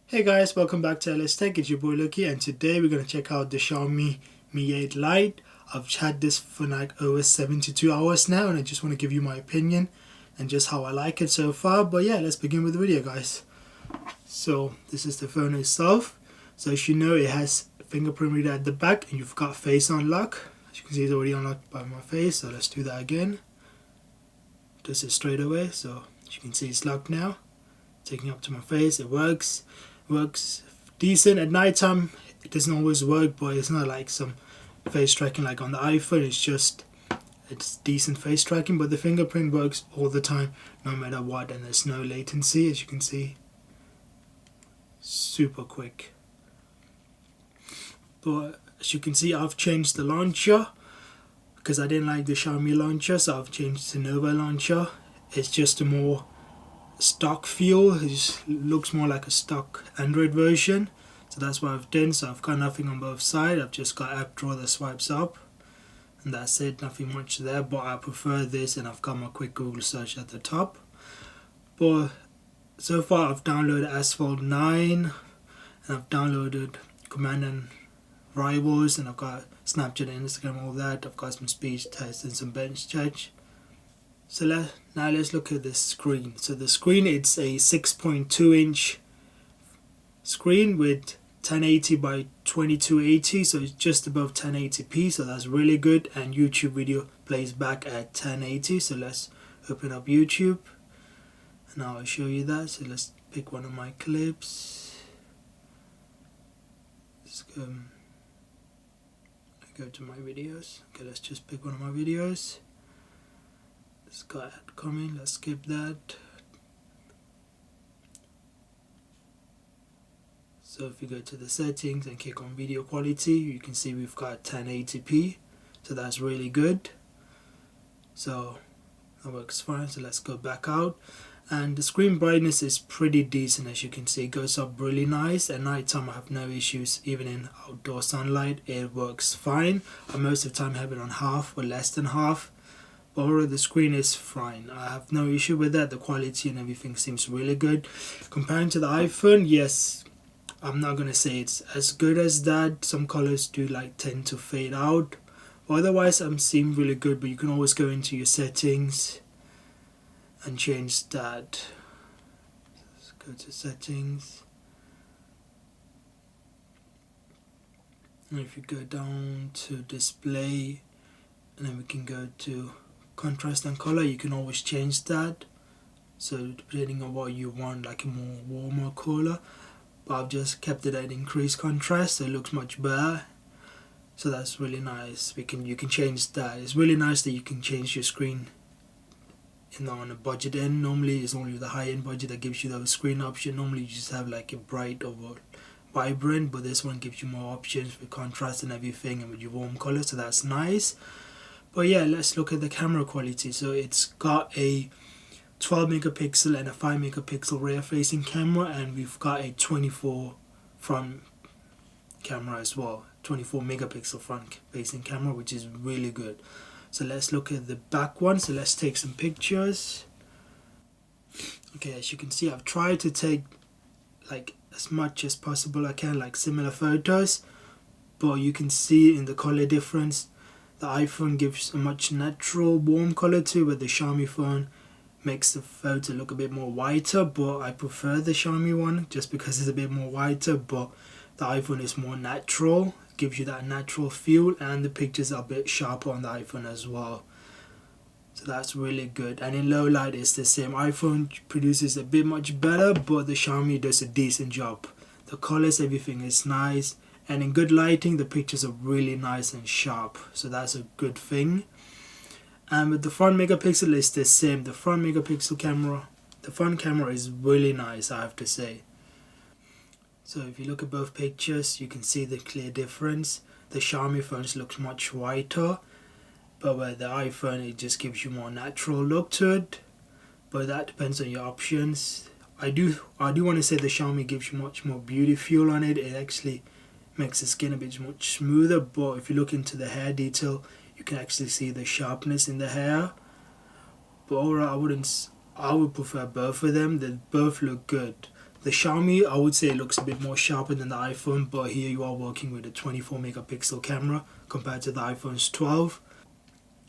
Hey guys, welcome back to LS Tech. It's your boy Loki, and today we're going to check out the Xiaomi Mi 8 Lite. I've had this for like over 72 hours now, and I just want to give you my opinion and just how I like it so far. But yeah, let's begin with the video, guys. So this is the phone itself. So as you know, it has fingerprint reader at the back, and you've got face unlock. As you can see, it's already unlocked by my face, so let's do that again. Does it straight away, so as you can see, it's locked now. Taking up to my face, it works decent. At night time it doesn't always work, but it's not like some face tracking like on the iPhone. It's decent face tracking, but the fingerprint works all the time no matter what, and there's no latency. As you can see, super quick. But as you can see, I've changed the launcher because I didn't like the Xiaomi launcher, so I've changed to Nova launcher. It's just a more stock feel. It just looks more like a stock Android version, so that's what I've done. So I've got nothing on both sides. I've just got app drawer that swipes up, and that's it. Nothing much there, but I prefer this, and I've got my quick Google search at the top. But so far I've downloaded Asphalt 9, and I've downloaded Command and Rivals, and I've got Snapchat and Instagram, all that. I've got some speech tests and some bench chat. So now let's look at the screen. So the screen, it's a 6.2 inch screen with 1080 by 2280, so it's just above 1080p, so that's really good, and YouTube video plays back at 1080. So let's open up YouTube and I'll show you that. So let's pick one of my clips. Let's go to my videos. Okay, let's just pick one of my videos. It's got ad coming, let's skip that. So if you go to the settings and click on video quality, you can see we've got 1080p, so that's really good. So that works fine. So let's go back out, and the screen brightness is pretty decent. As you can see, it goes up really nice. At night time I have no issues. Even in outdoor sunlight it works fine. I most of the time have it on half or less than half. Overall, the screen is fine. I have no issue with that. The quality and everything seems really good. Comparing to the iPhone, yes, I'm not going to say it's as good as that. Some colors do tend to fade out. Otherwise, I'm seeing really good, but you can always go into your settings and change that. Let's go to settings. And if you go down to display, and then we can go to contrast and color, you can always change that, so depending on what you want, like a more warmer color. But I've just kept it at increased contrast, so it looks much better. So that's really nice. You can change that. It's really nice that you can change your screen on a budget end. Normally it's only the high end budget that gives you the screen option. Normally you just have like a bright or vibrant, but this one gives you more options with contrast and everything, and with your warm color, so that's nice. But yeah, let's look at the camera quality. So it's got a 12 megapixel and a 5 megapixel rear facing camera, and we've got a 24 front camera as well. 24 megapixel front facing camera, which is really good. So let's look at the back one. So let's take some pictures. Okay, as you can see, I've tried to take as much as possible I can, like similar photos, but you can see in the color difference. The iPhone gives a much natural warm color to, but the Xiaomi phone makes the photo look a bit more whiter. But I prefer the Xiaomi one just because it's a bit more whiter, but the iPhone is more natural. It gives you that natural feel, and the pictures are a bit sharper on the iPhone as well. So that's really good. And in low light it's the same. iPhone produces a bit much better, but the Xiaomi does a decent job. The colors, everything is nice. And in good lighting, the pictures are really nice and sharp, so that's a good thing. And with the front megapixel, it's the same. The front camera is really nice, I have to say. So if you look at both pictures, you can see the clear difference. The Xiaomi phones looks much whiter, but with the iPhone, it just gives you more natural look to it. But that depends on your options. I do want to say the Xiaomi gives you much more beauty feel on it. It actually makes the skin a bit much smoother, but if you look into the hair detail, you can actually see the sharpness in the hair. But overall, I would prefer both of them. They both look good. The Xiaomi, I would say, looks a bit more sharper than the iPhone, but here you are working with a 24 megapixel camera compared to the iPhone's 12.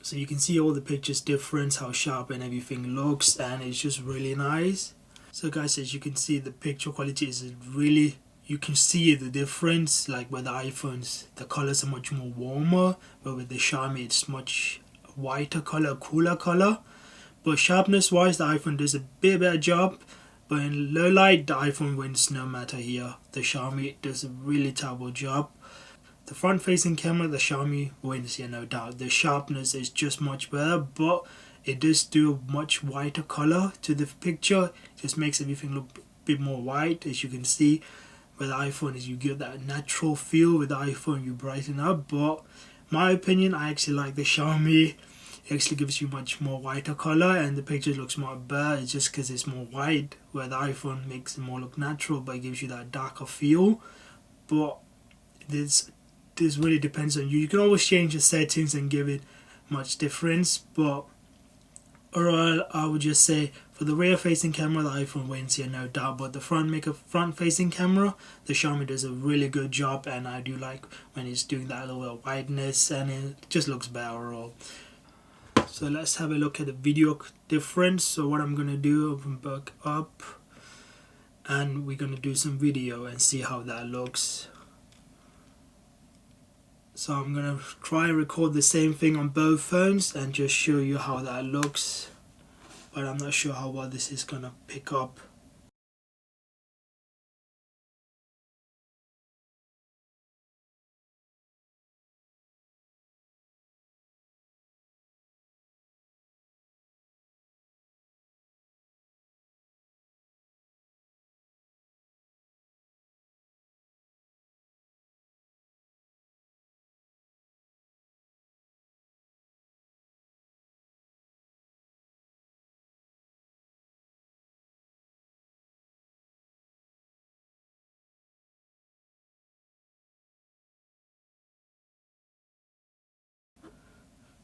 So you can see all the pictures difference, how sharp and everything looks, and it's just really nice. So guys, as you can see, the picture quality is really, you can see the difference. Like with the iPhones, the colors are much more warmer, but with the Xiaomi it's much whiter color, cooler color. But sharpness wise, the iPhone does a bit better job, but in low light the iPhone wins no matter here. The Xiaomi does a really terrible job. The front facing camera, the Xiaomi wins here, no doubt. The sharpness is just much better, but it does do a much whiter color to the picture. It just makes everything look a bit more white. As you can see with the iPhone, is you get that natural feel. With the iPhone you brighten up, but my opinion, I actually like the Xiaomi. It actually gives you much more whiter color and the picture looks more better. It's just because it's more white, where the iPhone makes it more look natural but it gives you that darker feel. But this really depends on you. You can always change the settings and give it much difference, but overall I would just say for the rear facing camera the iPhone wins here, no doubt, but the front facing camera, the Xiaomi does a really good job, and I do like when it's doing that little bit of whiteness and it just looks better overall. So let's have a look at the video difference. So what I'm gonna do, open back up and we're gonna do some video and see how that looks. So I'm gonna try and record the same thing on both phones and just show you how that looks, but I'm not sure how well this is gonna pick up.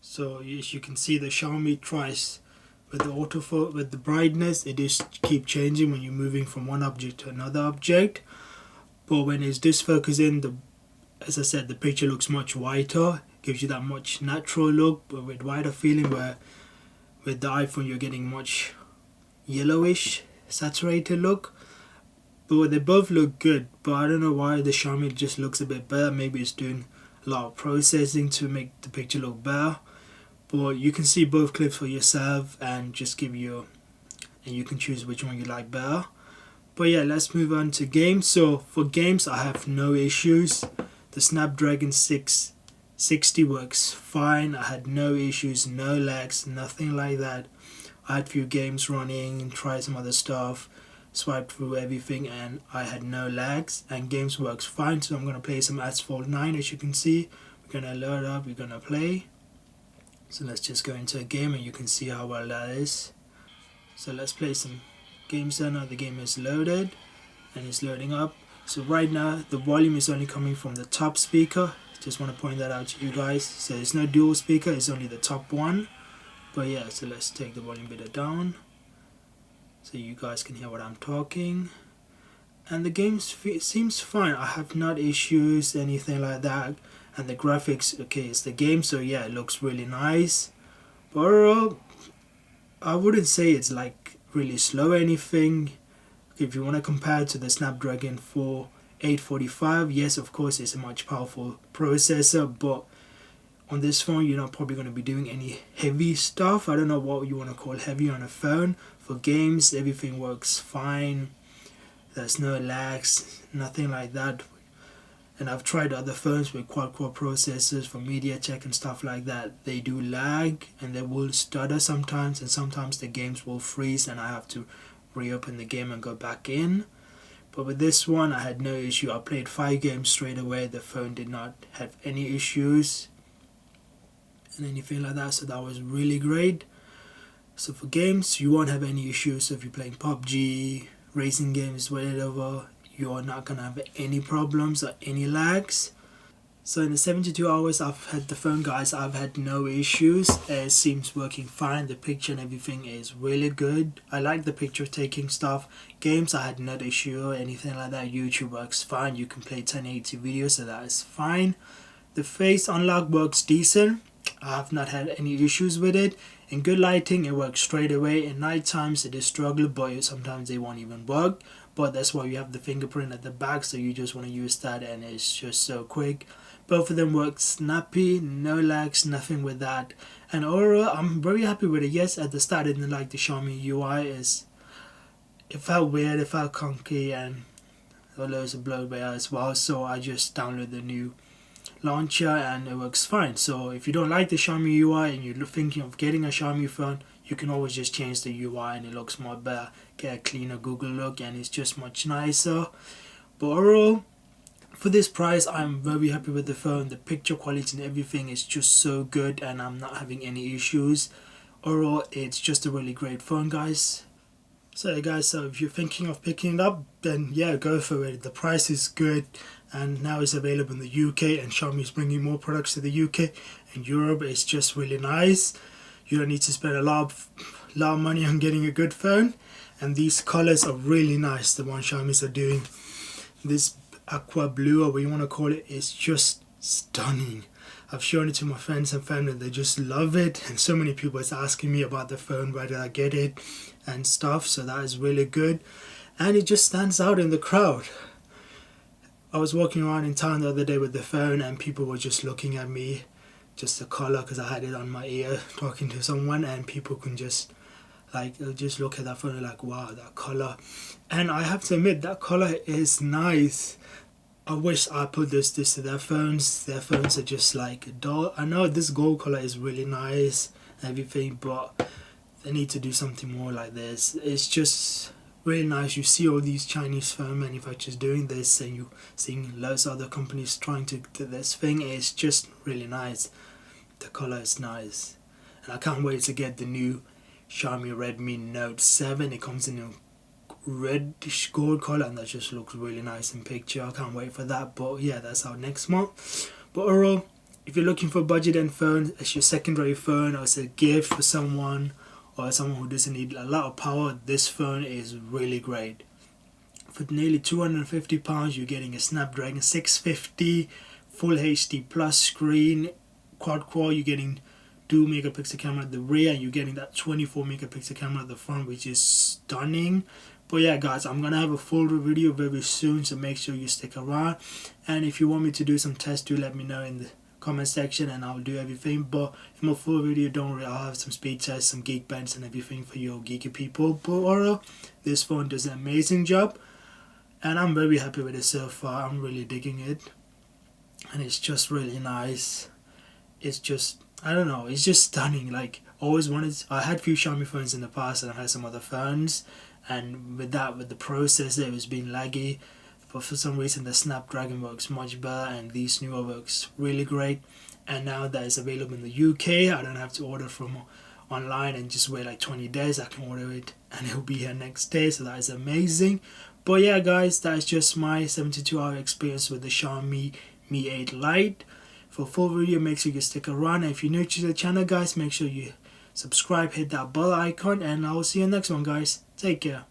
So as you can see, the Xiaomi tries with the autofocus, with the brightness, it is keep changing when you're moving from one object to another object. But when it's disfocusing, as I said, the picture looks much whiter, gives you that much natural look, but with wider feeling, where with the iPhone you're getting much yellowish, saturated look. But they both look good, but I don't know why the Xiaomi just looks a bit better. Maybe it's doing a lot of processing to make the picture look better. But you can see both clips for yourself and just give you, and you can choose which one you like better. But yeah, let's move on to games. So for games, I have no issues. The Snapdragon 660 works fine. I had no issues, no lags, nothing like that. I had a few games running, tried some other stuff, swiped through everything, and I had no lags, and games works fine. So I'm gonna play some Asphalt 9. As you can see, we're gonna load up, we're gonna play. So let's just go into a game and you can see how well that is. So let's play some games there. Now the game is loaded and it's loading up. So right now the volume is only coming from the top speaker. Just want to point that out to you guys. So it's no dual speaker, it's only the top one. But yeah, so let's take the volume bit down so you guys can hear what I'm talking. And the game seems fine. I have not issues, anything like that. And the graphics, okay, it's the game, so yeah, it looks really nice. But overall, I wouldn't say it's like really slow or anything. If you want to compare it to the Snapdragon 845, yes, of course, it's a much powerful processor, but on this phone, you're not probably going to be doing any heavy stuff. I don't know what you want to call heavy on a phone. For games, everything works fine. There's no lags, nothing like that. And I've tried other phones with quad-core processors for MediaTek and stuff like that. They do lag and they will stutter sometimes, and sometimes the games will freeze and I have to reopen the game and go back in. But with this one, I had no issue. I played 5 games straight away. The phone did not have any issues and anything like that, so that was really great. So for games, you won't have any issues. So if you're playing PUBG, racing games, whatever, you are not gonna have any problems or any lags. So in the 72 hours I've had the phone, guys, I've had no issues. It seems working fine. The picture and everything is really good. I like the picture taking stuff. Games, I had no issue or anything like that. YouTube works fine. You can play 1080 videos, so that is fine. The face unlock works decent. I have not had any issues with it. In good lighting, it works straight away. In night times, it is struggling, but sometimes they won't even work. But that's why you have the fingerprint at the back, so you just want to use that, and it's just so quick. Both of them work snappy, no lags, nothing with that. And overall, I'm very happy with it. Yes, at the start I didn't like the Xiaomi UI. It felt weird, it felt clunky, and there were loads of bloatware as well. So I just downloaded the new launcher and it works fine. So if you don't like the Xiaomi UI and you're thinking of getting a Xiaomi phone, you can always just change the UI and it looks more better. Get a cleaner Google look and it's just much nicer. But overall, for this price, I'm very happy with the phone. The picture quality and everything is just so good and I'm not having any issues. Overall, it's just a really great phone, guys. So yeah, guys, so if you're thinking of picking it up, then yeah, go for it. The price is good and now it's available in the UK, and Xiaomi is bringing more products to the UK and Europe. It's just really nice. You don't need to spend a lot of money on getting a good phone, and these colors are really nice. The one Xiaomi's are doing, this aqua blue or what you want to call it, is just stunning. I've shown it to my friends and family, they just love it, and so many people is asking me about the phone, where did I get it and stuff. So that is really good, and it just stands out in the crowd. I was walking around in town the other day with the phone and people were just looking at me, just the color, because I had it on my ear talking to someone, and people can just just look at that phone and like, wow, that color. And I have to admit, that color is nice. I wish I put this to their phones. Their phones are just like dull. I know this gold color is really nice and everything, but they need to do something more like this. It's just really nice. You see all these Chinese phone manufacturers doing this, and you seeing loads of other companies trying to do this thing. It's just really nice. The color is nice, and I can't wait to get the new Xiaomi Redmi Note 7. It comes in a reddish gold color and that just looks really nice in picture. I can't wait for that. But yeah, that's out next month. But overall, if you're looking for a budget end phone, it's your secondary phone, or it's a gift for someone, or someone who doesn't need a lot of power, this phone is really great. For nearly £250, you're getting a Snapdragon 650 Full HD Plus screen, quad core. You're getting 2 megapixel camera at the rear, and you're getting that 24 megapixel camera at the front, which is stunning. But yeah, guys, I'm gonna have a full video very soon, so make sure you stick around. And if you want me to do some tests, do let me know in the comment section and I'll do everything. But in my full video, don't worry, I'll have some speed tests, some Geekbench and everything for you geeky people. But overall, this phone does an amazing job and I'm very happy with it so far. I'm really digging it and it's just really nice. It's just, I don't know, it's just stunning. Like, I had a few Xiaomi phones in the past and I had some other phones, and with the processor, it was being laggy, but for some reason the Snapdragon works much better and these newer works really great. And now that it's available in the UK, I don't have to order from online and just wait like 20 days. I can order it and it'll be here next day, so that is amazing. But yeah, guys, that is just my 72-hour experience with the Xiaomi Mi 8 Lite. For full video, make sure you stick around, and if you're new to the channel, guys, make sure you subscribe, hit that bell icon, and I will see you next one, guys. Take care.